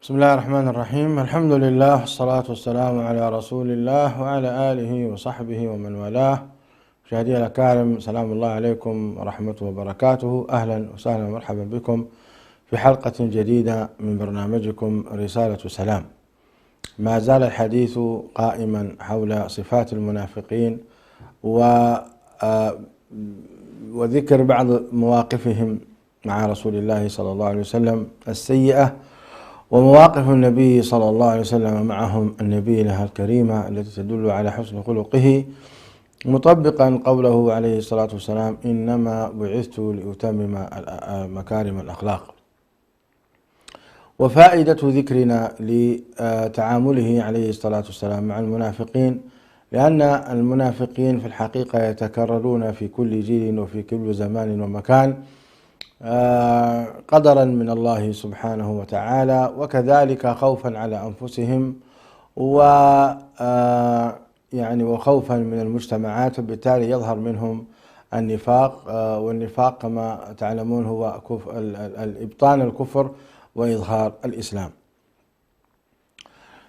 بسم الله الرحمن الرحيم. الحمد لله والصلاة والسلام على رسول الله وعلى آله وصحبه ومن والاه. مشاهدي الأكارم، سلام الله عليكم ورحمته وبركاته. أهلا وسهلا ومرحبا بكم في حلقة جديدة من برنامجكم رسالة سلام. ما زال الحديث قائما حول صفات المنافقين وذكر بعض مواقفهم مع رسول الله صلى الله عليه وسلم السيئة، ومواقف النبي صلى الله عليه وسلم معهم النبيلة الكريمة التي تدل على حسن خلقه، مطبقا قوله عليه الصلاة والسلام: إنما بعثت لأتمم مكارم الأخلاق. وفائدة ذكرنا لتعامله عليه الصلاة والسلام مع المنافقين، لأن المنافقين في الحقيقة يتكررون في كل جيل وفي كل زمان ومكان قدرا من الله سبحانه وتعالى، وكذلك خوفا على أنفسهم وخوفا من المجتمعات، وبالتالي يظهر منهم النفاق. والنفاق كما تعلمون هو إبطان الكفر وإظهار الإسلام.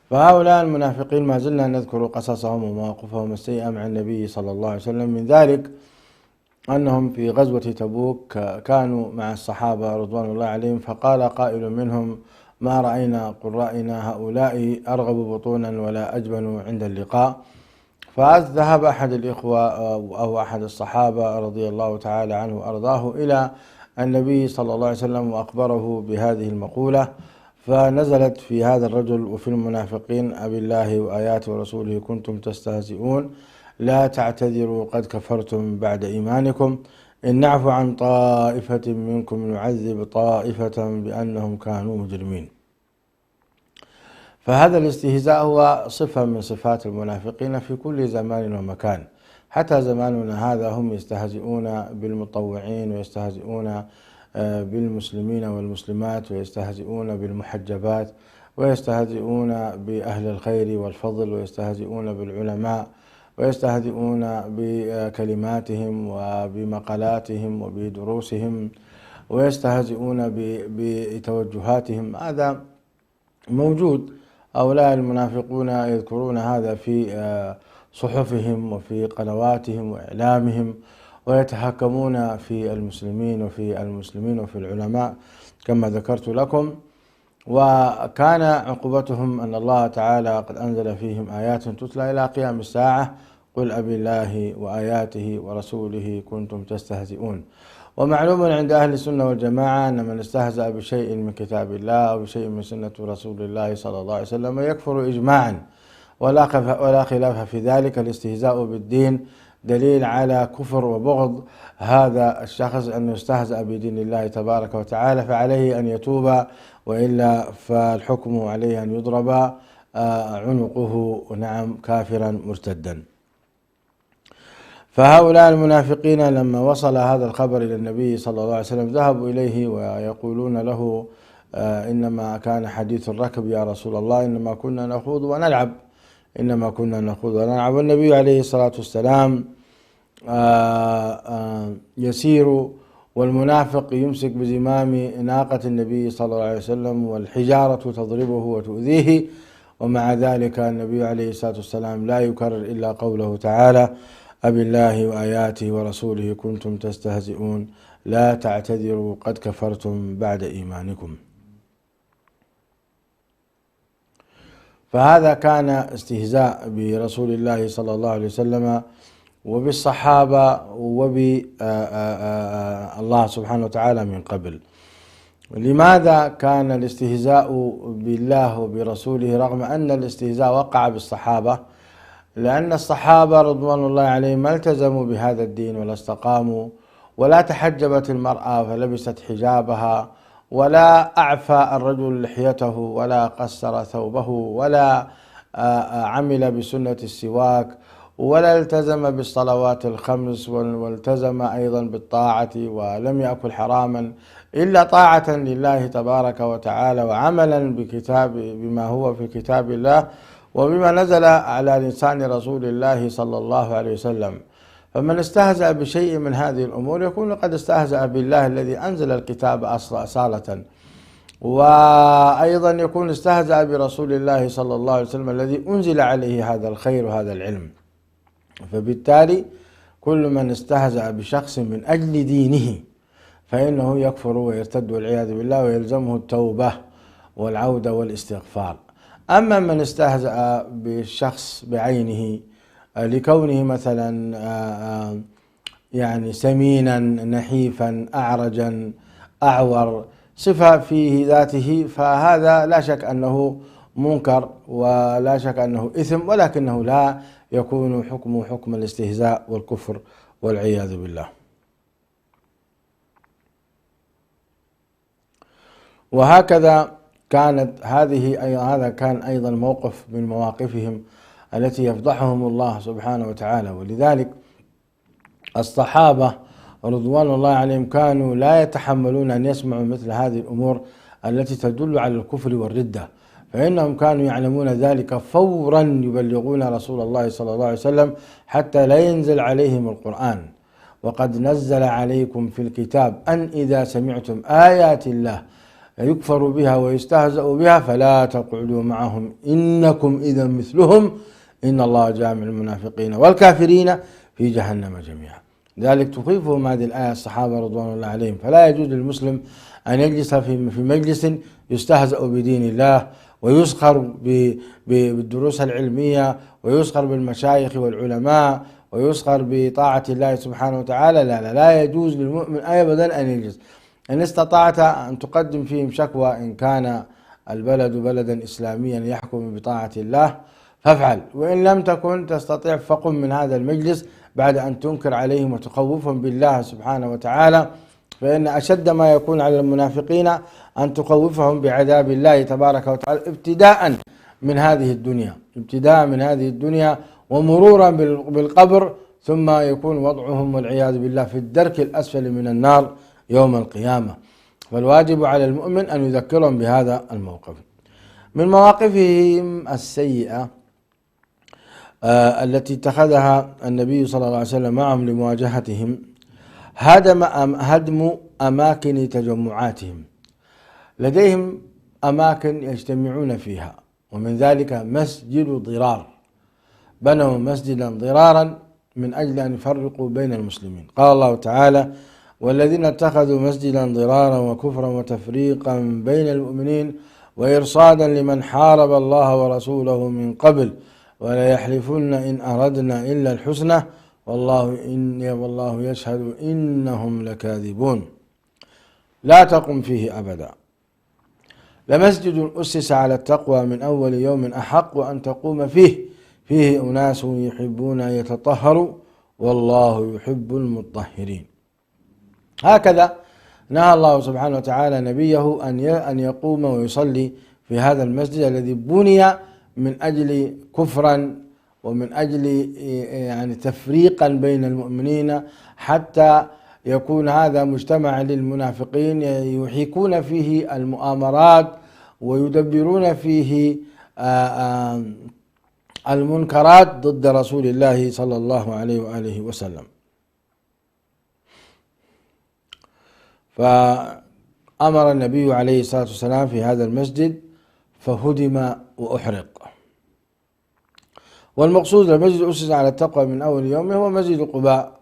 فهؤلاء المنافقين ما زلنا نذكر قصصهم ومواقفهم السيئة مع النبي صلى الله عليه وسلم. من ذلك أنهم في غزوة تبوك كانوا مع الصحابة رضوان الله عليهم، فقال قائل منهم: ما رأينا قرائنا هؤلاء أرغب بطونا ولا أجبن عند اللقاء. فذهب أحد الإخوة أو أحد الصحابة رضي الله تعالى عنه وأرضاه إلى النبي صلى الله عليه وسلم وأخبره بهذه المقولة، فنزلت في هذا الرجل وفي المنافقين: أبي الله وآياته ورسوله كنتم تستهزئون، لا تعتذروا قد كفرتم بعد إيمانكم، إن نعفو عن طائفة منكم نعذب طائفة بأنهم كانوا مجرمين. فهذا الاستهزاء هو صفة من صفات المنافقين في كل زمان ومكان. حتى زماننا هذا هم يستهزئون بالمطوعين، ويستهزئون بالمسلمين والمسلمات، ويستهزئون بالمحجبات، ويستهزئون بأهل الخير والفضل، ويستهزئون بالعلماء، ويستهزئون بكلماتهم وبمقالاتهم وبدروسهم، ويستهزئون بتوجهاتهم. هذا موجود. هؤلاء المنافقون يذكرون هذا في صحفهم وفي قنواتهم وإعلامهم، ويتحكمون في المسلمين وفي العلماء كما ذكرت لكم. وكان عقوبتهم أن الله تعالى قد أنزل فيهم آيات تتلى إلى قيام الساعة: قل أبي الله وآياته ورسوله كنتم تستهزئون. ومعلوم عند أهل السنة والجماعة أن من استهزأ بشيء من كتاب الله أو بشيء من سنة رسول الله صلى الله عليه وسلم يكفر إجماعا، ولا خلاف في ذلك. الاستهزاء بالدين دليل على كفر وبغض هذا الشخص، أن يستهزأ بدين الله تبارك وتعالى، فعليه أن يتوب، وإلا فالحكم عليه أن يضرب عنقه، نعم، كافرا مرتدا. فهؤلاء المنافقين لما وصل هذا الخبر إلى النبي صلى الله عليه وسلم ذهبوا إليه ويقولون له: إنما كان حديث الركب يا رسول الله، إنما كنا نخوض ونلعب. والنبي عليه الصلاة والسلام يسير والمنافق يمسك بزمام ناقة النبي صلى الله عليه وسلم، والحجارة تضربه وتؤذيه، ومع ذلك النبي عليه الصلاة والسلام لا يكرر إلا قوله تعالى: أبي الله وآياته ورسوله كنتم تستهزئون، لا تعتذروا قد كفرتم بعد إيمانكم. فهذا كان استهزاء برسول الله صلى الله عليه وسلم وبالصحابة وبالله سبحانه وتعالى من قبل. لماذا كان الاستهزاء بالله وبرسوله رغم أن الاستهزاء وقع بالصحابة؟ لأن الصحابة رضوان الله عليهم ما التزموا بهذا الدين ولا استقاموا، ولا تحجبت المرأة فلبست حجابها، ولا أعفى الرجل لحيته، ولا قصر ثوبه، ولا عمل بسنة السواك، ولا التزم بالصلوات الخمس، والتزم أيضا بالطاعة، ولم يأكل حراما إلا طاعة لله تبارك وتعالى، وعملا بما هو في كتاب الله وبما نزل على لسان رسول الله صلى الله عليه وسلم. فمن استهزأ بشيء من هذه الأمور يكون قد استهزأ بالله الذي أنزل الكتاب أصالة. وأيضا يكون استهزأ برسول الله صلى الله عليه وسلم الذي أنزل عليه هذا الخير وهذا العلم. فبالتالي كل من استهزأ بشخص من أجل دينه فإنه يكفر ويرتد والعياذ بالله، ويلزمه التوبة والعودة والاستغفار. أما من استهزأ بالشخص بعينه لكونه مثلا يعني سمينا نحيفا أعرجا أعور، صفة في ذاته، فهذا لا شك أنه منكر ولا شك أنه إثم، ولكنه لا يكون حكمه حكم الاستهزاء والكفر والعياذ بالله. وهكذا كانت هذا كان أيضا موقف من مواقفهم التي يفضحهم الله سبحانه وتعالى. ولذلك الصحابة رضوان الله عليهم كانوا لا يتحملون أن يسمعوا مثل هذه الأمور التي تدل على الكفر والردة، فإنهم كانوا يعلمون ذلك فورا يبلغون رسول الله صلى الله عليه وسلم حتى لا ينزل عليهم القرآن. وقد نزل عليكم في الكتاب أن إذا سمعتم آيات الله يكفر بها ويستهزأ بها فلا تقعدوا معهم إنكم إذا مثلهم إن الله جامع المنافقين والكافرين في جهنم جميعا. ذلك تخيفهم هذه الآية الصحابة رضوان الله عليهم. فلا يجوز للمسلم أن يجلس في مجلس يستهزأ بدين الله ويسخر بالدروس العلمية ويسخر بالمشايخ والعلماء ويسخر بطاعة الله سبحانه وتعالى. لا يجوز للمؤمن أبدا أن يجلس. إن استطعت أن تقدم فيهم شكوى إن كان البلد بلدا إسلاميا يحكم بطاعة الله فافعل، وإن لم تكن تستطيع فقم من هذا المجلس بعد أن تنكر عليهم وتخوفهم بالله سبحانه وتعالى. فإن أشد ما يكون على المنافقين أن تخوفهم بعذاب الله تبارك وتعالى ابتداء من هذه الدنيا ومرورا بالقبر، ثم يكون وضعهم والعياذ بالله في الدرك الأسفل من النار يوم القيامة. فالواجب على المؤمن أن يذكرهم بهذا الموقف. من مواقفهم السيئة التي اتخذها النبي صلى الله عليه وسلم معهم لمواجهتهم هدم أماكن تجمعاتهم. لديهم أماكن يجتمعون فيها، ومن ذلك مسجد ضرار. بنوا مسجدا ضرارا من أجل أن يفرقوا بين المسلمين. قال الله تعالى: والذين اتخذوا مسجدا ضرارا وكفرا وتفريقا بين المؤمنين وإرصادا لمن حارب الله ورسوله من قبل ولا يحلفن إن أردنا إلا الحسنى والله يشهد إنهم لكاذبون. لا تقم فيه أبدا. لمسجد أسس على التقوى من أول يوم أحق أن تقوم فيه أناس يحبون أن يتطهروا والله يحب المطهرين. هكذا نهى الله سبحانه وتعالى نبيه أن يقوم ويصلي في هذا المسجد الذي بني من أجل كفرا ومن أجل يعني تفريقا بين المؤمنين، حتى يكون هذا مجتمع للمنافقين يحيكون فيه المؤامرات ويدبرون فيه المنكرات ضد رسول الله صلى الله عليه وآله وسلم. فأمر النبي عليه الصلاة والسلام في هذا المسجد فهدم وأحرق. والمقصود المسجد أسس على التقوى من أول يوم هو مسجد قباء.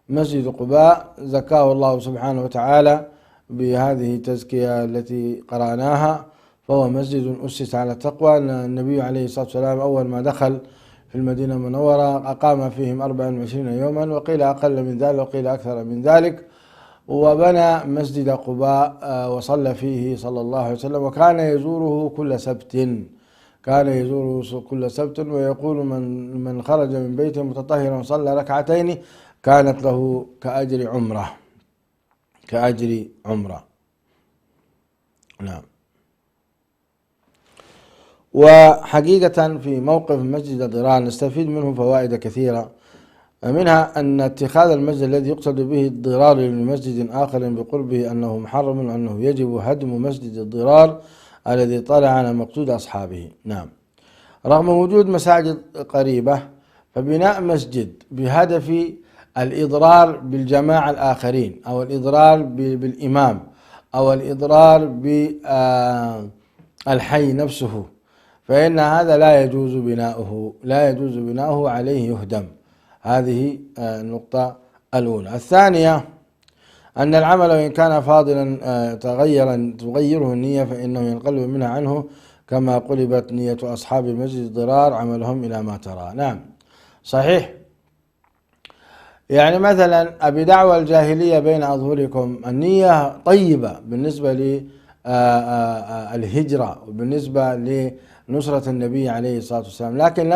مسجد قباء زكاه الله سبحانه وتعالى بهذه التزكية التي قرأناها، فهو مسجد أسس على التقوى. النبي عليه الصلاة والسلام أول ما دخل في المدينة المنورة أقام فيهم 24 يوما، وقيل أقل من ذلك وقيل أكثر من ذلك، وبنى مسجد قباء وصلى فيه صلى الله عليه وسلم، وكان يزوره كل سبت ويقول من خرج من بيته متطهرا وصلى ركعتين كانت له كأجر عمرة. نعم. وحقيقة في موقف مسجد ضرار نستفيد منه فوائد كثيرة، منها أن اتخاذ المسجد الذي يقصد به الضرار لمسجد آخر بقربه أنه محرم، وأنه يجب هدم مسجد الضرار الذي طلع على مقصود أصحابه. نعم. رغم وجود مساجد قريبة، فبناء مسجد بهدف الإضرار بالجماعة الآخرين أو الإضرار بالإمام أو الإضرار بالحي نفسه، فإن هذا لا يجوز بناؤه، عليه يهدم. هذه النقطة الأولى. الثانية أن العمل وإن كان فاضلا تغيره النية فإنه ينقلب منها عنه، كما قلبت نية أصحاب المسجد ضرار عملهم إلى ما ترى. نعم صحيح. يعني مثلا بدعوى الجاهلية بين أظهركم، النية طيبة بالنسبة للهجرة وبالنسبة لنصرة النبي عليه الصلاة والسلام، لكن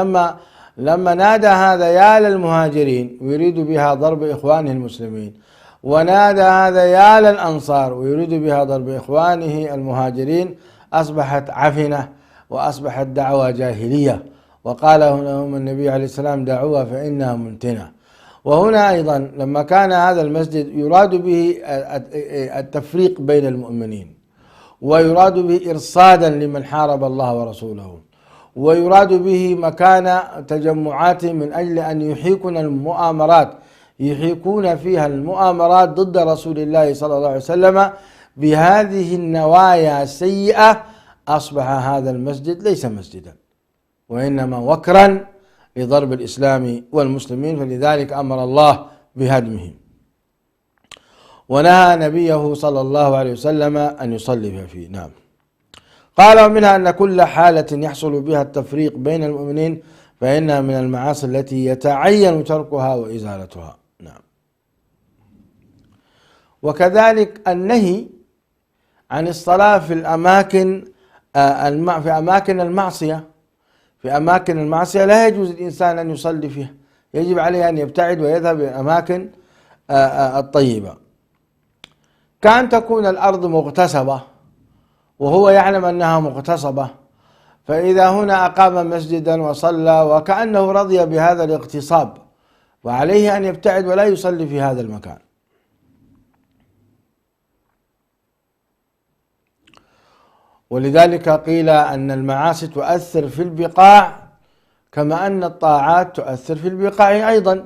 لما نادى هذا يا للمهاجرين ويريد بها ضرب إخوانه المسلمين، ونادى هذا يا للأنصار ويريد بها ضرب إخوانه المهاجرين، أصبحت عفنة وأصبحت دعوة جاهلية، وقال لهم النبي عليه السلام دعوها فإنها منتنة. وهنا أيضا لما كان هذا المسجد يراد به التفريق بين المؤمنين، ويراد به إرصادا لمن حارب الله ورسوله، ويراد به مكان تجمعات من أجل أن يحيكون فيها المؤامرات ضد رسول الله صلى الله عليه وسلم بهذه النوايا السيئة، أصبح هذا المسجد ليس مسجدا وإنما وكرا لضرب الإسلام والمسلمين، فلذلك أمر الله بهدمه ونهى نبيه صلى الله عليه وسلم أن يصلي فيه. نعم. قال ومنها أن كل حالة يحصل بها التفريق بين المؤمنين فإنها من المعاصي التي يتعين تركها وإزالتها. نعم. وكذلك النهي عن الصلاة في أماكن المعصية. في أماكن المعصية لا يجوز الإنسان أن يصلي فيها، يجب عليه أن يبتعد ويذهب إلى الأماكن الطيبة، كأن تكون الأرض مغتصبة وهو يعلم أنها مغتصبة، فإذا هنا أقام مسجدا وصلى وكأنه رضي بهذا الاغتصاب، وعليه أن يبتعد ولا يصلي في هذا المكان. ولذلك قيل أن المعاصي تؤثر في البقاع كما أن الطاعات تؤثر في البقاع أيضا.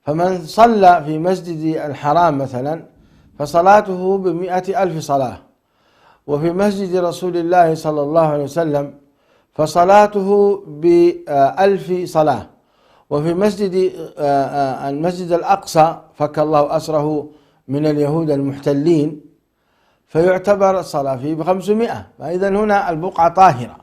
فمن صلى في مسجد الحرام مثلا فصلاته ب100,000 صلاة، وفي مسجد رسول الله صلى الله عليه وسلم فصلاته ب1000 صلاة، وفي المسجد الأقصى فك الله أسره من اليهود المحتلين فيعتبر الصلاة فيه ب500. فإذا هنا البقعة طاهرة،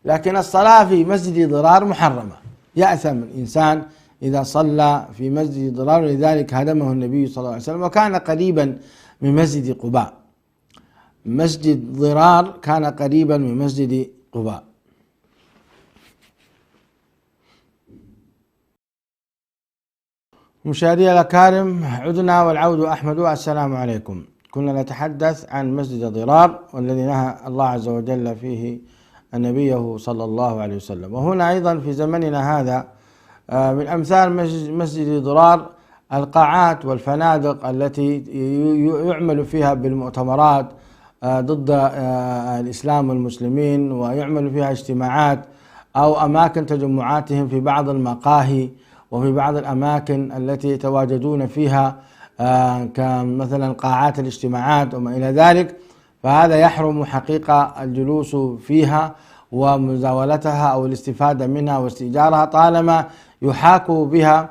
لكن الصلاة في مسجد ضرار محرمة، يأثم الإنسان إذا صلى في مسجد ضرار، ولذلك هدمه النبي صلى الله عليه وسلم، وكان قريبا من مسجد قباء. مسجد ضرار كان قريبا من مسجد قباء. مشاهدي الأكارم، عدنا والعود أحمد، السلام عليكم. كنا نتحدث عن مسجد ضرار والذي نهى الله عز وجل فيه نبيه صلى الله عليه وسلم. وهنا أيضا في زمننا هذا من أمثال مسجد ضرار القاعات والفنادق التي يعمل فيها بالمؤتمرات ضد الإسلام والمسلمين، ويعمل فيها اجتماعات أو أماكن تجمعاتهم في بعض المقاهي وفي بعض الأماكن التي يتواجدون فيها كمثلا قاعات الاجتماعات وما إلى ذلك. فهذا يحرم حقيقة الجلوس فيها ومزاولتها أو الاستفادة منها واستئجارها طالما يحاك بها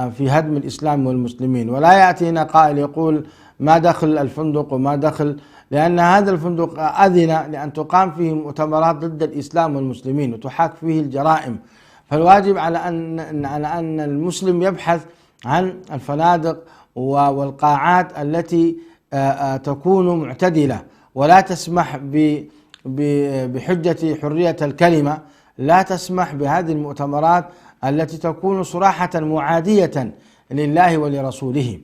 في هدم الإسلام والمسلمين. ولا يأتينا قائل يقول ما دخل الفندق وما دخل، لأن هذا الفندق أذن لأن تقام فيه مؤتمرات ضد الإسلام والمسلمين وتحاك فيه الجرائم. فالواجب على أن المسلم يبحث عن الفنادق والقاعات التي تكون معتدلة، ولا تسمح بحجة حرية الكلمة، لا تسمح بهذه المؤتمرات التي تكون صراحة معادية لله ولرسوله.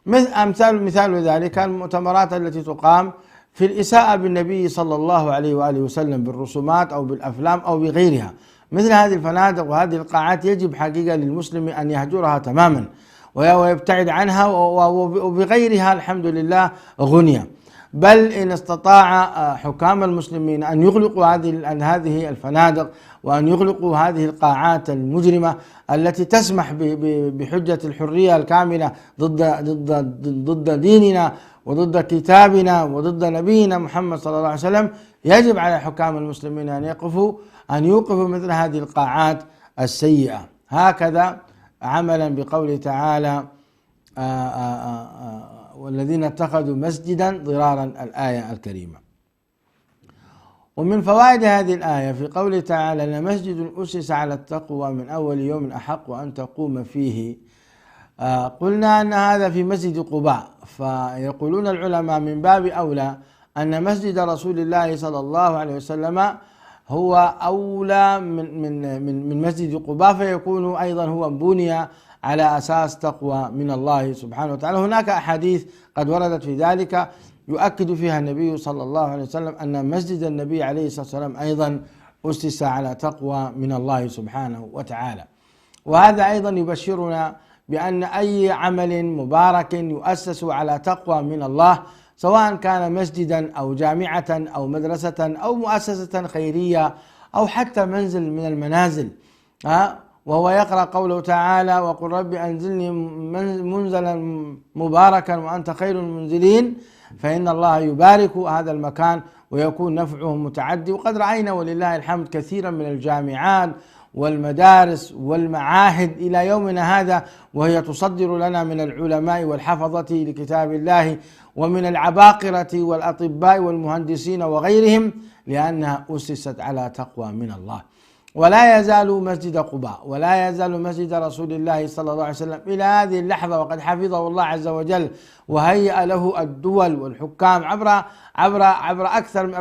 مثال ذلك المؤتمرات التي تقام في الإساءة بالنبي صلى الله عليه وآله وسلم بالرسومات أو بالأفلام أو بغيرها. مثل هذه الفنادق وهذه القاعات يجب حقيقة للمسلم أن يهجرها تماما ويبتعد عنها، وبغيرها الحمد لله غنية. بل إن استطاع حكام المسلمين أن يغلقوا هذه الفنادق وأن يغلقوا هذه القاعات المجرمة التي تسمح بحجة الحرية الكاملة ضد ديننا وضد كتابنا وضد نبينا محمد صلى الله عليه وسلم، يجب على حكام المسلمين أن يوقفوا مثل هذه القاعات السيئة. هكذا عملا بقوله تعالى والذين اتخذوا مسجدا ضرارا، الآية الكريمة. ومن فوائد هذه الآية في قوله تعالى لمسجد أسس على التقوى من أول يوم أحق أن تقوم فيه، قلنا أن هذا في مسجد قباء، فيقولون العلماء من باب أولى أن مسجد رسول الله صلى الله عليه وسلم هو أولى من مسجد قباء، فيكون أيضا هو بني على أساس تقوى من الله سبحانه وتعالى. هناك أحاديث قد وردت في ذلك يؤكد فيها النبي صلى الله عليه وسلم أن مسجد النبي عليه الصلاة والسلام أيضا أسس على تقوى من الله سبحانه وتعالى. وهذا أيضا يبشرنا بأن أي عمل مبارك يؤسس على تقوى من الله، سواء كان مسجدا أو جامعة أو مدرسة أو مؤسسة خيرية أو حتى منزل من المنازل، وهو يقرأ قوله تعالى وقل رب أنزلني منزلا مباركا وأنت خير المنزلين، فإن الله يبارك هذا المكان ويكون نفعه متعدي. وقد رأينا ولله الحمد كثيرا من الجامعات والمدارس والمعاهد إلى يومنا هذا وهي تصدر لنا من العلماء والحفظة لكتاب الله ومن العباقرة والأطباء والمهندسين وغيرهم، لأنها أسست على تقوى من الله. ولا يزال مسجد قباء ولا يزال مسجد رسول الله صلى الله عليه وسلم إلى هذه اللحظة وقد حفظه الله عز وجل وهيأ له الدول والحكام عبر أكثر من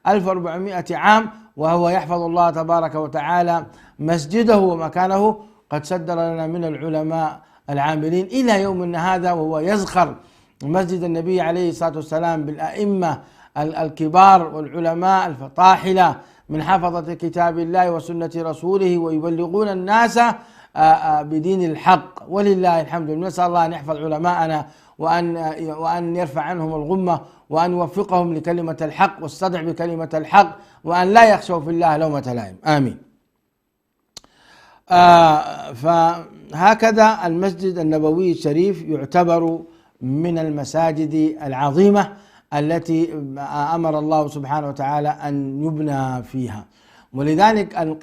1400 عام، وهو يحفظ الله تبارك وتعالى مسجده ومكانه. قد سدر لنا من العلماء العاملين إلى يومنا هذا وهو يزخر مسجد النبي عليه الصلاة والسلام بالأئمة الكبار والعلماء الفطاحلة من حفظة كتاب الله وسنة رسوله ويبلغون الناس بدين الحق، ولله الحمد. نسأل الله أن يحفظ علماءنا وأن يرفع عنهم الغمة وأن يوفقهم لكلمة الحق والصدع بكلمة الحق وأن لا يخشوا في الله لومة لائم، آمين. فهكذا المسجد النبوي الشريف يعتبر من المساجد العظيمة التي أمر الله سبحانه وتعالى أن يبنى فيها. ولذلك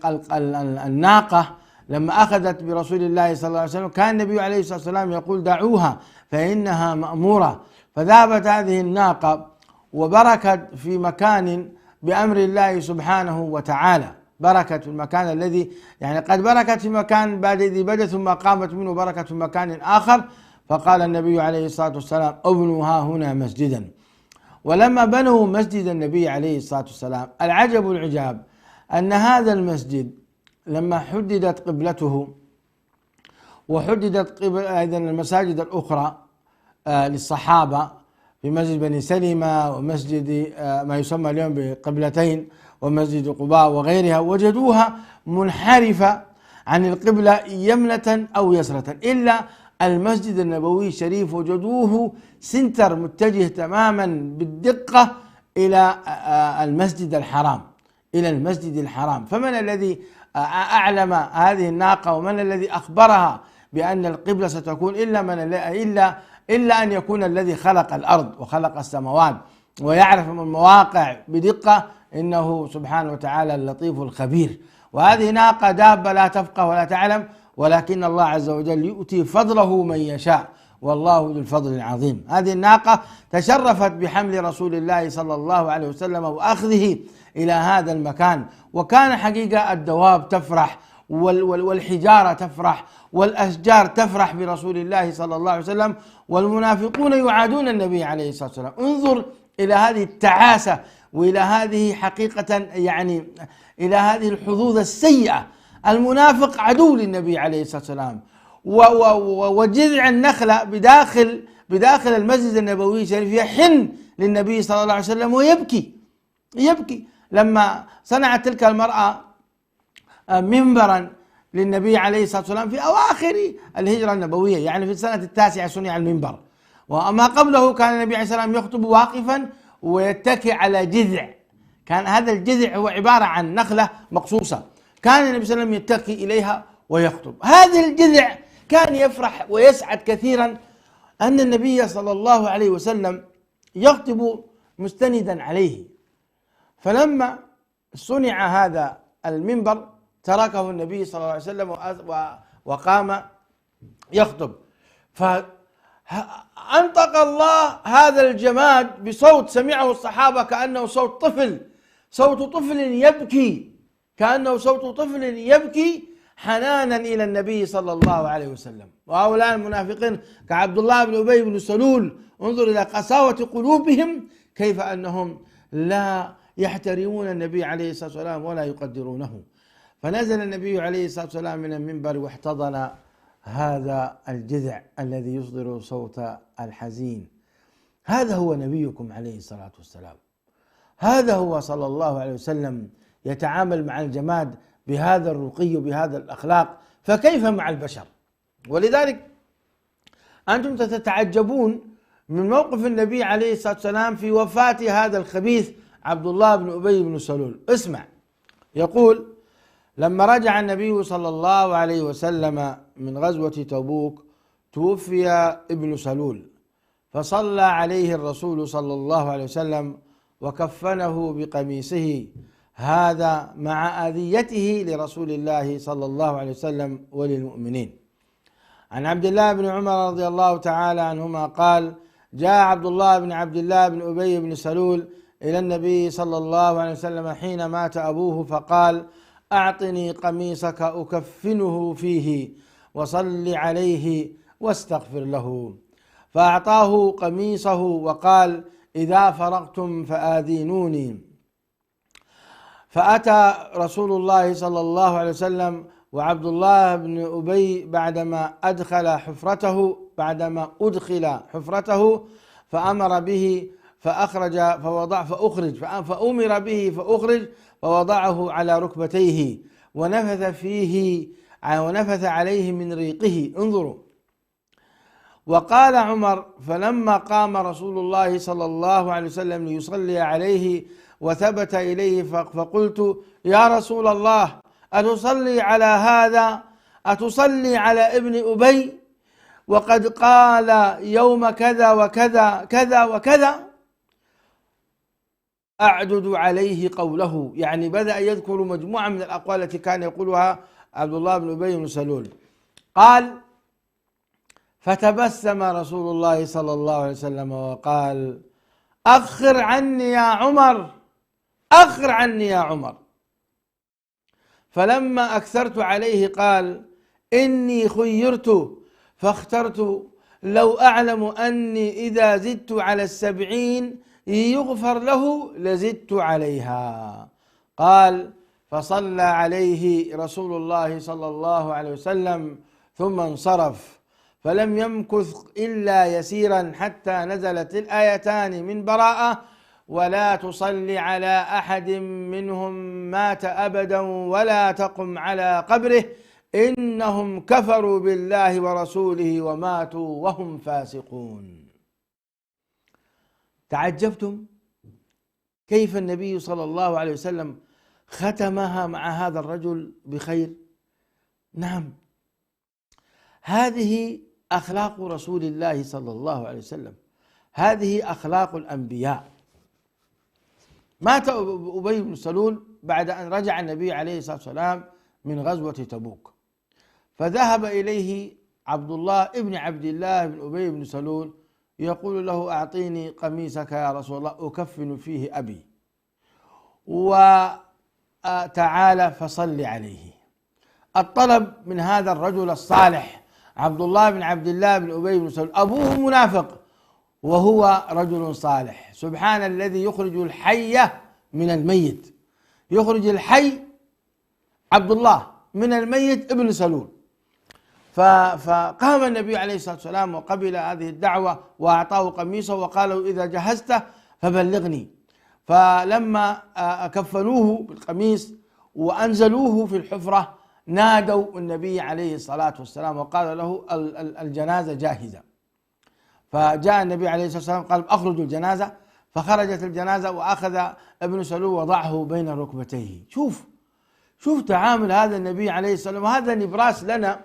الناقة لما أخذت برسول الله صلى الله عليه وسلم كان النبي عليه الصلاة والسلام يقول دعوها فإنها مأمورة، فذهبت هذه الناقة وبركت في مكان بأمر الله سبحانه وتعالى، بركت في المكان الذي يعني قد بركت في مكان بعد ذي بدء ثم قامت منه بركة في مكان آخر، فقال النبي عليه الصلاة والسلام ابنوا ها هنا مسجدا. ولما بنوا مسجد النبي عليه الصلاة والسلام العجب العجاب أن هذا المسجد لما حددت قبلته وحددت أيضا المساجد الأخرى للصحابة في مسجد بني سلمة ومسجد ما يسمى اليوم بقبلتين ومسجد قباء وغيرها، وجدوها منحرفة عن القبلة يمنة أو يسرة، إلا المسجد النبوي الشريف وجدوه سنتر متجه تماما بالدقة إلى المسجد الحرام. فمن الذي أعلم هذه الناقة ومن الذي أخبرها بأن القبلة ستكون إلا أن يكون الذي خلق الأرض وخلق السماوات ويعرف المواقع بدقة، إنه سبحانه وتعالى اللطيف الخبير. وهذه ناقة دابة لا تفقه ولا تعلم، ولكن الله عز وجل يؤتي فضله من يشاء والله ذو الفضل العظيم. هذه الناقة تشرفت بحمل رسول الله صلى الله عليه وسلم وأخذه إلى هذا المكان، وكان حقيقة الدواب تفرح والحجارة تفرح والأشجار تفرح برسول الله صلى الله عليه وسلم، والمنافقون يعادون النبي عليه الصلاة والسلام. انظر إلى هذه التعاسة وإلى هذه حقيقة يعني إلى هذه الحظوظ السيئة. المنافق عدو للنبي عليه الصلاة والسلام، وجذع النخلة بداخل المسجد النبوي الشريف يحن للنبي صلى الله عليه وسلم ويبكي لما صنعت تلك المرأة منبرا للنبي عليه الصلاة والسلام في أواخر الهجرة النبوية، يعني في السنة 9 صنع المنبر، وما قبله كان النبي عليه الصلاة والسلام يخطب واقفا ويتكئ على جذع، كان هذا الجذع هو عبارة عن نخلة مقصوصة، كان النبي صلى الله عليه وسلم يتكئ إليها ويخطب. هذا الجذع كان يفرح ويسعد كثيرا أن النبي صلى الله عليه وسلم يخطب مستندا عليه، فلما صنع هذا المنبر تركه النبي صلى الله عليه وسلم وقام يخطب، فأنطق الله هذا الجماد بصوت سمعه الصحابة كأنه صوت طفل، صوت طفل يبكي، كأنه صوت طفل يبكي حنانا إلى النبي صلى الله عليه وسلم. وهؤلاء المنافقين كعبد الله بن أبي بن سلول، انظر إلى قساوة قلوبهم، كيف أنهم لا يحترمون النبي عليه الصلاة والسلام ولا يقدرونه. فنزل النبي عليه الصلاة والسلام من المنبر واحتضن هذا الجذع الذي يصدر صوت الحزين. هذا هو نبيكم عليه الصلاة والسلام، هذا هو صلى الله عليه وسلم، يتعامل مع الجماد بهذا الرقي وبهذا الأخلاق، فكيف مع البشر؟ ولذلك أنتم تتعجبون من موقف النبي عليه الصلاة والسلام في وفاة هذا الخبيث عبد الله بن أبي بن سلول. اسمع، يقول: لما رجع النبي صلى الله عليه وسلم من غزوة تبوك توفي ابن سلول، فصلى عليه الرسول صلى الله عليه وسلم وكفنه بقميصه هذا مع أذيته لرسول الله صلى الله عليه وسلم وللمؤمنين. عن عبد الله بن عمر رضي الله تعالى عنهما قال: جاء عبد الله بن أبي بن سلول إلى النبي صلى الله عليه وسلم حين مات أبوه، فقال: أعطني قميصك أكفنه فيه وصل عليه واستغفر له. فأعطاه قميصه وقال: إذا فرغتم فآذنوني. فأتى رسول الله صلى الله عليه وسلم وعبد الله بن أبي بعدما أدخل حفرته فأمر به فأمر به فأخرج فوضعه على ركبتيه ونفث عليه من ريقه. انظروا. وقال عمر: فلما قام رسول الله صلى الله عليه وسلم ليصلي عليه وثبت إليه فقلت: يا رسول الله، أتصلي على هذا؟ أتصلي على ابن أبي وقد قال يوم كذا وكذا كذا وكذا؟ أعدد عليه قوله، يعني بدأ يذكر مجموعة من الأقوال التي كان يقولها عبد الله بن أبي بن سلول. قال: فتبسم رسول الله صلى الله عليه وسلم وقال: أخر عني يا عمر، أخر عني يا عمر. فلما أكثرت عليه قال: إني خيرت فاخترت، لو أعلم أني إذا زدت على 70 يغفر له لزدت عليها. قال: فصلى عليه رسول الله صلى الله عليه وسلم ثم انصرف، فلم يمكث إلا يسيرا حتى نزلت الآيتان من براءة: ولا تصل على أحد منهم مات أبدا ولا تقم على قبره إنهم كفروا بالله ورسوله وماتوا وهم فاسقون. تعجبتم كيف النبي صلى الله عليه وسلم ختمها مع هذا الرجل بخير؟ نعم، هذه أخلاق رسول الله صلى الله عليه وسلم، هذه أخلاق الأنبياء. مات أبي بن سلول بعد أن رجع النبي عليه الصلاة والسلام من غزوة تبوك، فذهب إليه عبد الله بن أبي بن سلول يقول له: أعطيني قميصك يا رسول الله أكفن فيه أبي، وتعالى فصل عليه. الطلب من هذا الرجل الصالح عبد الله بن أبي بن سلول، أبوه منافق وهو رجل صالح. سبحان الذي يخرج الحي من الميت، يخرج الحي عبد الله من الميت ابن سلول. فقام النبي عليه الصلاة والسلام وقبل هذه الدعوة وأعطاه قميصه وقال له: إذا جهزت فبلغني. فلما كفنوه بالقميص وأنزلوه في الحفرة نادوا النبي عليه الصلاة والسلام وقال له: الجنازة جاهزة. فجاء النبي عليه الصلاة والسلام قال: أخرجوا الجنازة. فخرجت الجنازة وأخذ ابن سلول وضعه بين ركبتيه. شوف تعامل هذا النبي عليه الصلاة والسلام، وهذا نبراس لنا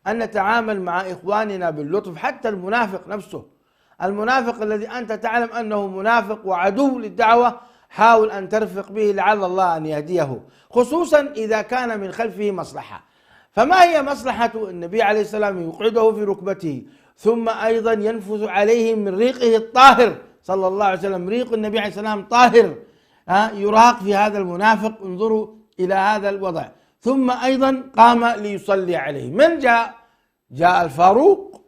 أن نتعامل مع إخواننا باللطف. حتى المنافق نفسه، المنافق الذي أنت تعلم أنه منافق وعدو للدعوة، حاول أن ترفق به لعل الله أن يهديه، خصوصا إذا كان من خلفه مصلحة. فما هي مصلحة النبي عليه السلام؟ يقعده في ركبته، ثم أيضا ينفث عليه من ريقه الطاهر صلى الله عليه وسلم. ريق النبي عليه السلام طاهر، يراق في هذا المنافق. انظروا إلى هذا الوضع. ثم أيضا قام ليصلي عليه. من جاء؟ جاء الفاروق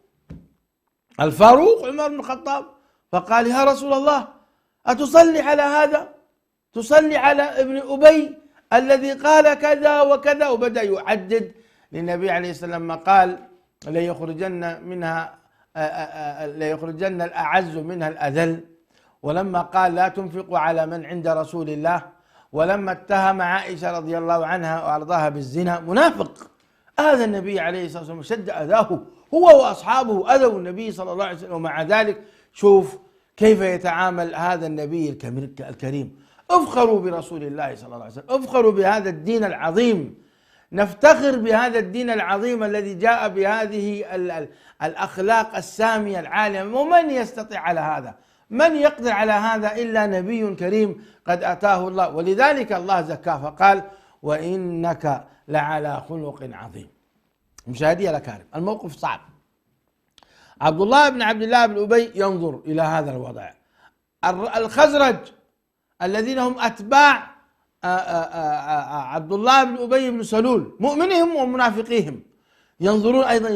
عمر بن الخطاب، فقال: يا رسول الله، أتصلي على هذا؟ تصلي على ابن أبي الذي قال كذا وكذا. وبدأ يعدد للنبي عليه السلام ما قال: ليخرجن الأعز منها الأذل. ولما قال: لا تنفقوا على من عند رسول الله. ولما اتهم عائشة رضي الله عنها وأرضاها بالزنا، منافق. آذى النبي عليه الصلاة والسلام، شد أذاه، هو وأصحابه أذوا النبي صلى الله عليه وسلم. ومع ذلك شوف كيف يتعامل هذا النبي الكريم. افخروا برسول الله صلى الله عليه وسلم، افخروا بهذا الدين العظيم، نفتخر بهذا الدين العظيم الذي جاء بهذه الأخلاق السامية العالية. ومن يستطيع على هذا؟ من يقدر على هذا إلا نبي كريم قد أتاه الله. ولذلك الله زكاه فقال: وإنك لعلى خلق عظيم. مشاهدي الأكارم، الموقف صعب. عبد الله بن أبي ينظر إلى هذا الوضع. الخزرج الذين هم أتباع عبد الله بن أبي بن سلول، مؤمنهم ومنافقيهم، ينظرون أيضا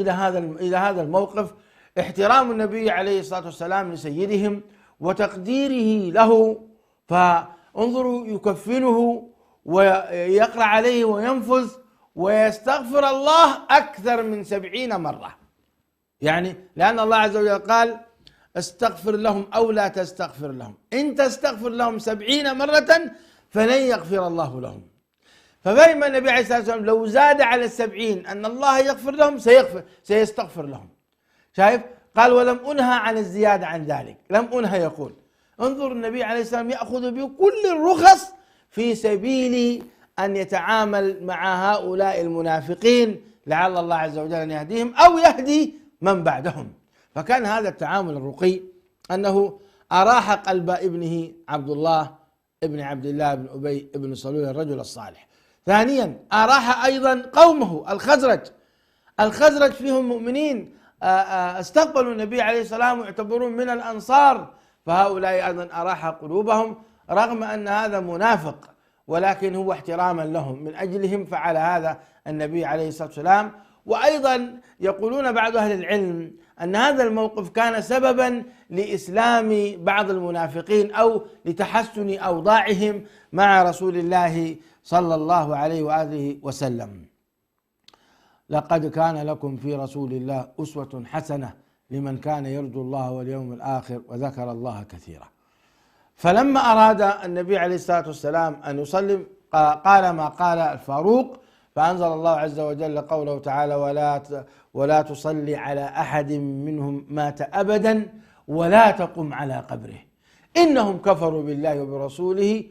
إلى هذا الموقف. احترام النبي عليه الصلاة والسلام لسيدهم وتقديره له. فانظروا، يكفنه ويقرأ عليه وينفذ ويستغفر الله أكثر من 70 مرة. يعني لأن الله عز وجل قال: استغفر لهم أو لا تستغفر لهم، إن تستغفر لهم 70 مرة فلن يغفر الله لهم. ففهم النبي عليه الصلاة والسلام لو زاد على 70 أن الله يغفر لهم سيستغفر لهم. شايف؟ قال: ولم أنهى عن الزيادة عن ذلك، لم أنهى. يقول انظر النبي عليه السلام يأخذ بكل الرخص في سبيل أن يتعامل مع هؤلاء المنافقين، لعل الله عز وجل أن يهديهم أو يهدي من بعدهم. فكان هذا التعامل الرقي أنه أراح قلب ابنه عبد الله بن بن أبي بن سلول الرجل الصالح. ثانيا أراح أيضا قومه الخزرج فيهم مؤمنين، استقبلوا النبي عليه السلام ويعتبرون من الأنصار، فهؤلاء أيضا أراح قلوبهم رغم أن هذا منافق، ولكن هو احتراما لهم من أجلهم فعل هذا النبي عليه الصلاة والسلام. وأيضا يقولون بعض أهل العلم أن هذا الموقف كان سببا لإسلام بعض المنافقين أو لتحسن أوضاعهم مع رسول الله صلى الله عليه وآله وسلم. لقد كان لكم في رسول الله أسوة حسنة لمن كان يرجو الله واليوم الآخر وذكر الله كثيرا. فلما أراد النبي عليه الصلاة والسلام أن يسلم قال ما قال الفاروق، فأنزل الله عز وجل قوله تعالى: ولا تصلي على أحد منهم مات أبدا ولا تقم على قبره إنهم كفروا بالله وبرسوله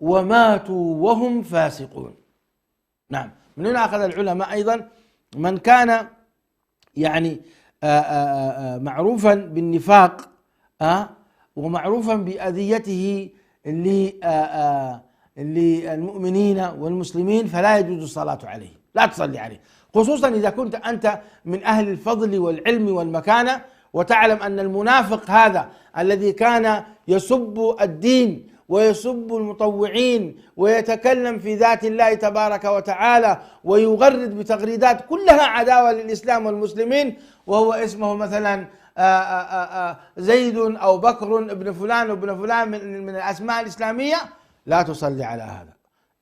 وماتوا وهم فاسقون. نعم، من هنا أخذ العلماء أيضا من كان يعني معروفا بالنفاق ومعروفا بأذيته للمؤمنين والمسلمين فلا يجوز الصلاة عليه، لا تصلي عليه، خصوصا إذا كنت أنت من أهل الفضل والعلم والمكانة وتعلم أن المنافق هذا الذي كان يسب الدين ويسب المطوعين ويتكلم في ذات الله تبارك وتعالى ويغرد بتغريدات كلها عداوة للإسلام والمسلمين، وهو اسمه مثلا زيد أو بكر ابن فلان وابن فلان من الأسماء الإسلامية، لا تصلي على هذا.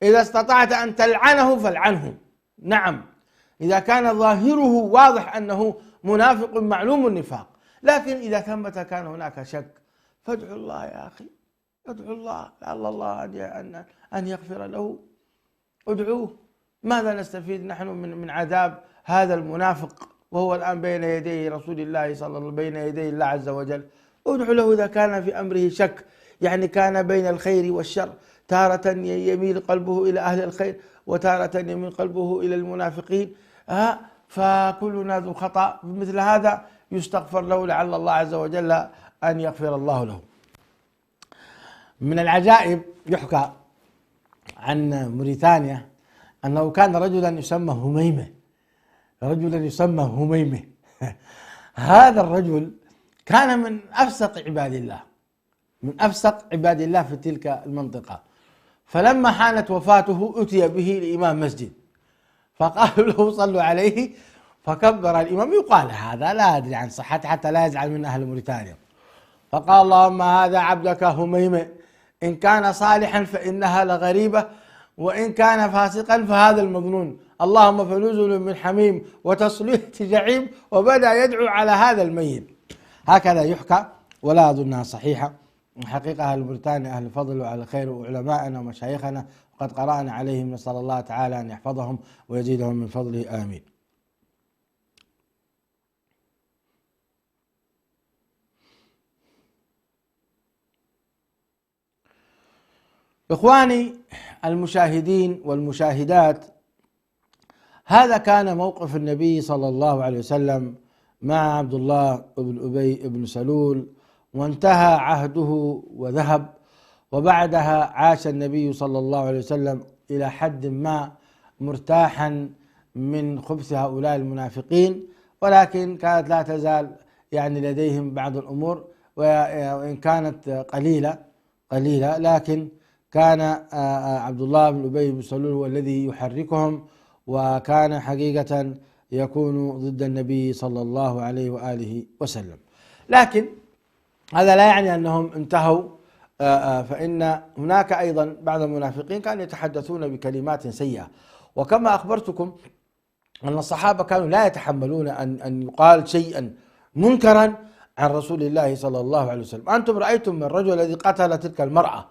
إذا استطعت أن تلعنه فالعنه، نعم، إذا كان ظاهره واضح أنه منافق معلوم النفاق. لكن إذا كان هناك شك فادعو الله يا أخي، ادعو الله لعل الله أن يغفر له، ادعوه. ماذا نستفيد نحن من عذاب هذا المنافق وهو الآن بين يدي رسول الله صلى الله عليه وسلم، بين يدي الله عز وجل؟ ادعو له إذا كان في أمره شك، يعني كان بين الخير والشر، تارة يميل قلبه إلى أهل الخير وتارة يميل قلبه إلى المنافقين، فكلنا ذو خطأ، مثل هذا يستغفر له لعل الله عز وجل أن يغفر الله له. من العجائب يحكى عن موريتانيا أنه كان رجلا يسمى هميمة. هذا الرجل كان من أفسق عباد الله في تلك المنطقة. فلما حانت وفاته أتي به لإمام مسجد فقالوا له صلوا عليه، فكبر الإمام. يقال هذا لا أدري عن صحته حتى لا يزعل من أهل موريتانيا. فقال اللهم هذا عبدك هميمة، إن كان صالحا فإنها لغريبة، وإن كان فاسقا فهذا المظنون، اللهم فنزل من حميم وتصلية جحيم. وبدأ يدعو على هذا الميت. هكذا يحكى ولا أظنها صحيحة. حقيقة أهل بريطانيا أهل فضل وعلى خير، وعلماءنا ومشايخنا وقد قرأنا عليهم، نسأل الله تعالى أن يحفظهم ويزيدهم من فضله، آمين. إخواني المشاهدين والمشاهدات، هذا كان موقف النبي صلى الله عليه وسلم مع عبد الله بن أبي بن سلول، وانتهى عهده وذهب. وبعدها عاش النبي صلى الله عليه وسلم إلى حد ما مرتاحا من خبث هؤلاء المنافقين، ولكن كانت لا تزال لديهم بعض الأمور، وإن كانت قليلة، لكن كان عبد الله بن أبي بن سلول هو الذي يحركهم، وكان حقيقة يكون ضد النبي صلى الله عليه وآله وسلم. لكن هذا لا يعني أنهم انتهوا، فإن هناك أيضا بعض المنافقين كانوا يتحدثون بكلمات سيئة. وكما أخبرتكم أن الصحابة كانوا لا يتحملون أن يقال شيئا منكرا عن رسول الله صلى الله عليه وسلم. أنتم رأيتم من الرجل الذي قتل تلك المرأة،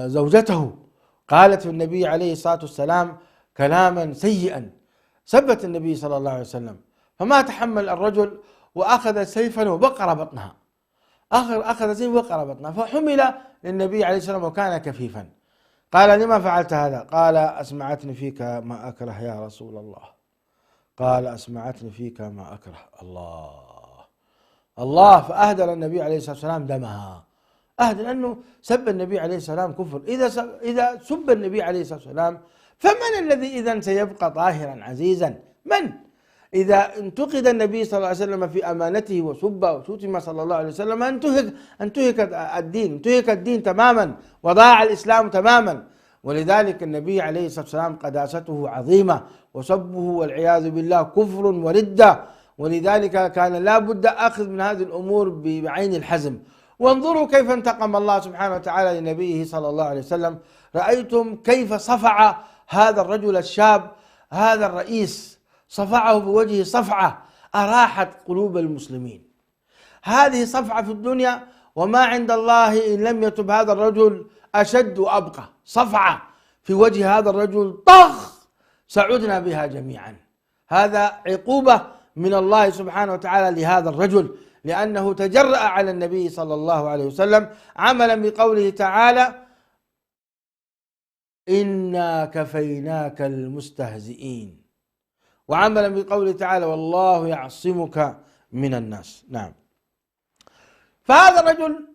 زوجته قالت في النبي عليه الصلاة والسلام كلاما سيئا، سبت النبي صلى الله عليه وسلم، فما تحمل الرجل وأخذ سيفا وبقر بطنها، فحمل للنبي عليه الصلاة والسلام وكان كفيفا. قال لما فعلت هذا؟ قال أسمعتني فيك ما أكره يا رسول الله. قال أسمعتني فيك ما أكره الله. فأهدر النبي عليه الصلاة والسلام دمها، لأنه سب النبي عليه السلام كفر. إذا سب النبي عليه الصلاة والسلام فمن الذي إذن سيبقى طاهرا عزيزا؟ من؟ إذا انتقد النبي صلى الله عليه وسلم في أمانته وسب وشتم صلى الله عليه وسلم انتهك الدين تماما، وضاع الإسلام تماما. ولذلك النبي عليه الصلاة والسلام قداسته عظيمة، وسبه والعياذ بالله كفر وردة. ولذلك كان لا بد أخذ من هذه الأمور بعين الحزم. وانظروا كيف انتقم الله سبحانه وتعالى لنبيه صلى الله عليه وسلم. رأيتم كيف صفع هذا الرجل الشاب، هذا الرئيس، صفعه بوجهه صفعة أراحت قلوب المسلمين. هذه صفعة في الدنيا، وما عند الله إن لم يتب هذا الرجل أشد وأبقى. صفعة في وجه هذا الرجل طخ سعدنا بها جميعا. هذا عقوبة من الله سبحانه وتعالى لهذا الرجل، لأنه تجرأ على النبي صلى الله عليه وسلم عملا بقوله تعالى إنا كفيناك المستهزئين، وعملا بقوله تعالى والله يعصمك من الناس. نعم. فهذا الرجل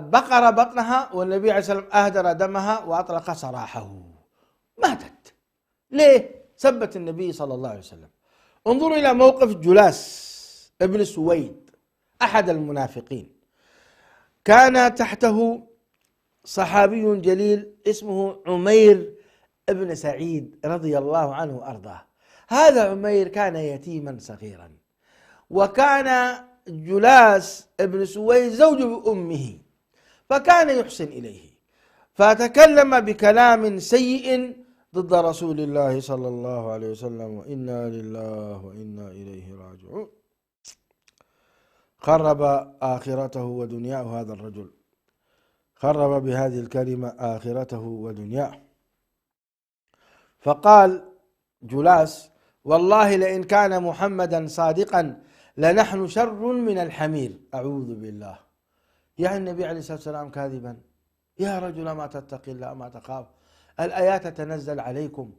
بقر بطنها، والنبي عليه الصلاة والسلام أهدر دمها وأطلق سراحه، ماتت. ليه؟ سبت النبي صلى الله عليه وسلم. انظروا إلى موقف جلاس ابن سويد أحد المنافقين. كان تحته صحابي جليل اسمه عمير ابن سعيد رضي الله عنه وأرضاه. هذا عمير كان يتيما صغيرا، وكان جلاس ابن سويد زوج أمه، فكان يحسن إليه، فتكلم بكلام سيء ضد رسول الله صلى الله عليه وسلم، وإنا لله وإنا إليه راجعون. خرب آخرته ودنياه. هذا الرجل خرب بهذه الكلمة آخرته ودنياه. فقال جلاس والله لئن كان محمدا صادقا لنحن شر من الحمير. أعوذ بالله. يعني النبي عليه الصلاة والسلام كاذبا؟ يا رجل ما تتقي الله ما تخاف، الآيات تتنزل عليكم،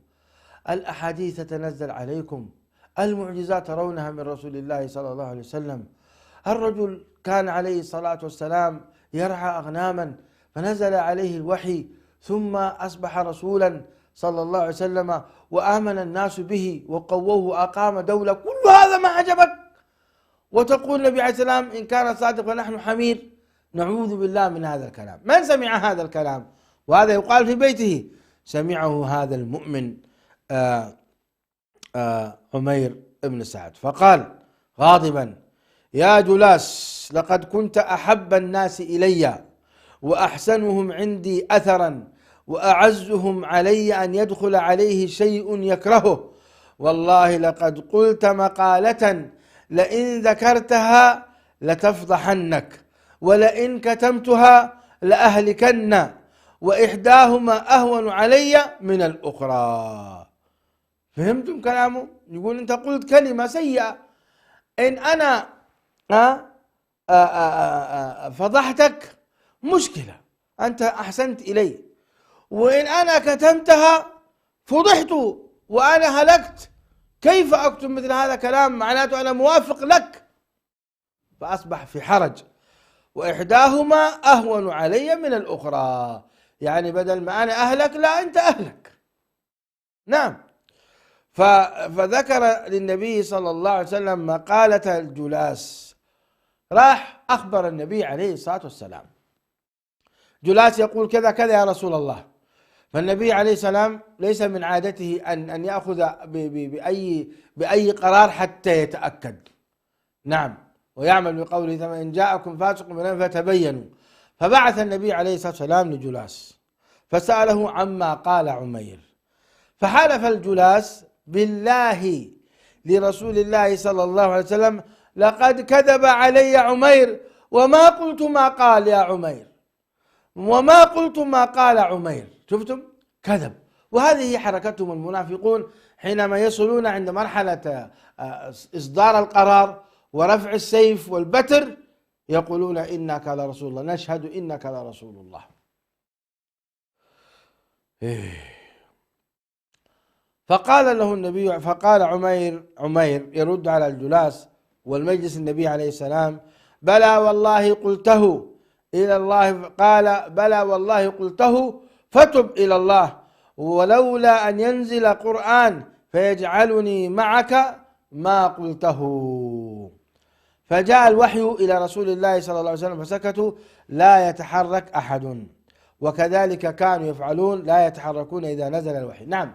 الأحاديث تتنزل عليكم، المعجزات ترونها من رسول الله صلى الله عليه وسلم. الرجل كان عليه الصلاة والسلام يرعى أغناما فنزل عليه الوحي ثم أصبح رسولا صلى الله عليه وسلم وآمن الناس به وقووه وأقام دولة. كل هذا ما عجبك وتقول النبي عليه السلام إن كان صادق فنحن حمير؟ نعوذ بالله من هذا الكلام. من سمع هذا الكلام؟ وهذا يقال في بيته. سمعه هذا المؤمن عمير بن سعد فقال غاضبا: يا جلاس، لقد كنت أحب الناس إلي وأحسنهم عندي أثرا وأعزهم علي أن يدخل عليه شيء يكرهه، والله لقد قلت مقالة لئن ذكرتها لتفضحنك ولئن كتمتها لأهلكن وإحداهما أهون علي من الأخرى. فهمتم كلامه؟ يقول أنت قلت كلمة سيئة، إن أنا فضحتك مشكلة، أنت أحسنت إلي، وإن أنا كتمتها فضحت وأنا هلكت. كيف أكتب مثل هذا كلام؟ معناته أنا موافق لك. فأصبح في حرج. وإحداهما أهون علي من الأخرى، يعني بدل ما أنا أهلك لا أنت أهلك. نعم. فذكر للنبي صلى الله عليه وسلم مقالة الجلاس. راح أخبر النبي عليه الصلاة والسلام. جلاس يقول كذا كذا يا رسول الله. فالنبي عليه السلام ليس من عادته أن يأخذ بأي قرار حتى يتأكد. نعم. ويعمل بقوله فإن جاءكم فاسق بنبأ فتبينوا. فبعث النبي عليه الصلاة والسلام لجلاس فسأله عما قال عمير، فحلف الجلاس بالله لرسول الله صلى الله عليه وسلم: لقد كذب علي عمير وما قلت ما قال يا عمير، وما قلت ما قال عمير. شفتم؟ كذب. وهذه حركتهم المنافقون حينما يصلون عند مرحلة إصدار القرار ورفع السيف والبتر، يقولون إنك لرسول الله، نشهد إنك لرسول الله. فقال له النبي، فقال عمير يرد على الجلاس والمجلس النبي عليه السلام: بلى والله قلته إلى الله. قال: بلى والله قلته فتب إلى الله، ولولا أن ينزل قرآن فيجعلني معك ما قلته. فجاء الوحي إلى رسول الله صلى الله عليه وسلم فسكتوا لا يتحرك أحد، وكذلك كانوا يفعلون لا يتحركون إذا نزل الوحي. نعم.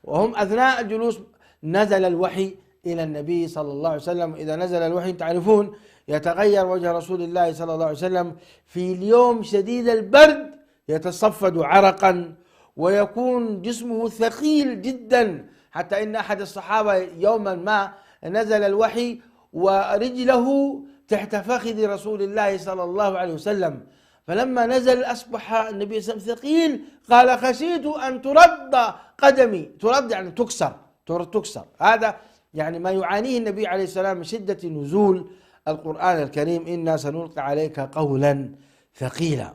وهم أثناء الجلوس نزل الوحي إلى النبي صلى الله عليه وسلم. إذا نزل الوحي تعرفون يتغير وجه رسول الله صلى الله عليه وسلم في اليوم شديد البرد، يتصفد عرقا ويكون جسمه ثقيل جدا، حتى إن أحد الصحابة يوما ما نزل الوحي ورجله تحت فخذ رسول الله صلى الله عليه وسلم، فلما نزل أصبح النبي صلى الله عليه وسلم ثقيل، قال: خشيت أن ترد قدمي. ترد يعني تكسر. هذا يعني ما يعانيه النبي عليه السلام من شدة نزول القرآن الكريم: إنا سنلقي عليك قولا ثقيلا.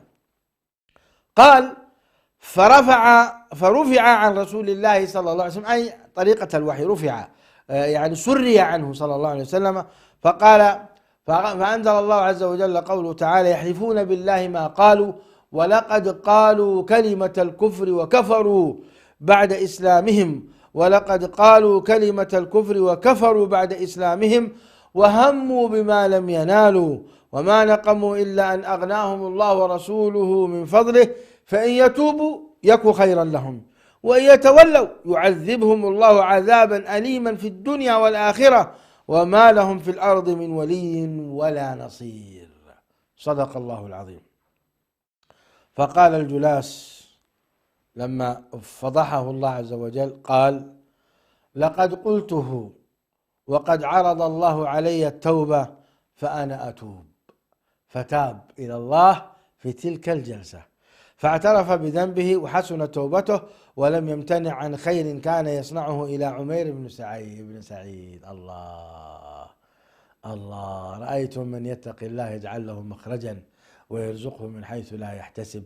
قال: فرفع عن رسول الله صلى الله عليه وسلم، أي طريقة الوحي رفع، يعني سري عنه صلى الله عليه وسلم. فأنزل الله عز وجل قوله تعالى: يحلفون بالله ما قالوا ولقد قالوا كلمة الكفر وكفروا بعد إسلامهم، ولقد قالوا كلمة الكفر وكفروا بعد إسلامهم وهموا بما لم ينالوا وما نقموا إلا أن أغناهم الله ورسوله من فضله فإن يتوبوا يك خيرا لهم وإن يتولوا يعذبهم الله عذابا أليما في الدنيا والآخرة وما لهم في الأرض من ولي ولا نصير. صدق الله العظيم. فقال الجلاس لما فضحه الله عز وجل قال: لقد قلته وقد عرض الله علي التوبة فأنا أتوب. فتاب إلى الله في تلك الجلسة فاعترف بذنبه وحسن توبته ولم يمتنع عن خير كان يصنعه إلى عمير بن سعيد. الله رأيتم من يتقي الله يجعل له مخرجا ويرزقه من حيث لا يحتسب.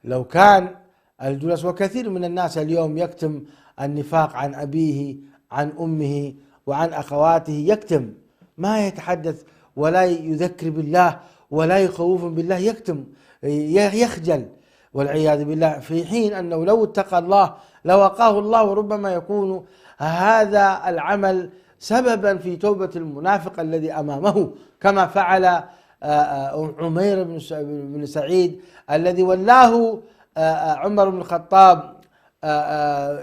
لو كان الجلس، وكثير من الناس اليوم يكتم النفاق عن أبيه عن أمه وعن أخواته، يكتم، ما يتحدث ولا يذكر بالله ولا يخوف بالله، يكتم، يخجل والعياذ بالله، في حين أنه لو اتقى الله لوقاه الله، وربما يكون هذا العمل سببا في توبة المنافق الذي أمامه، كما فعل عمير بن سعيد الذي ولاه عمر بن الخطاب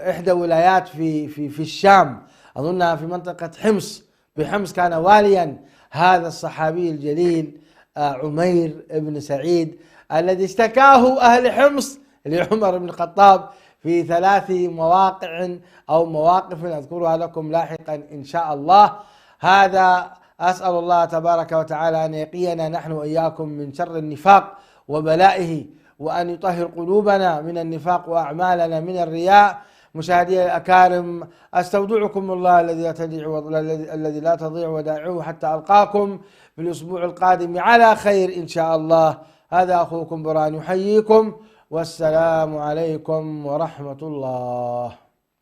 إحدى ولايات في الشام، أظنها في منطقة حمص، بحمص كان واليا هذا الصحابي الجليل عمير بن سعيد، الذي اشتكاه أهل حمص لعمر بن الخطاب في 3 مواقع أو مواقف أذكرها لكم لاحقا إن شاء الله. هذا أسأل الله تبارك وتعالى أن يقينا نحن وإياكم من شر النفاق وبلائه، وأن يطهر قلوبنا من النفاق وأعمالنا من الرياء. مشاهدي الأكارم، أستودعكم الله الذي لا تضيع ودائعه حتى ألقاكم في الأسبوع القادم على خير إن شاء الله. هذا أخوكم برهان يحييكم، والسلام عليكم ورحمة الله.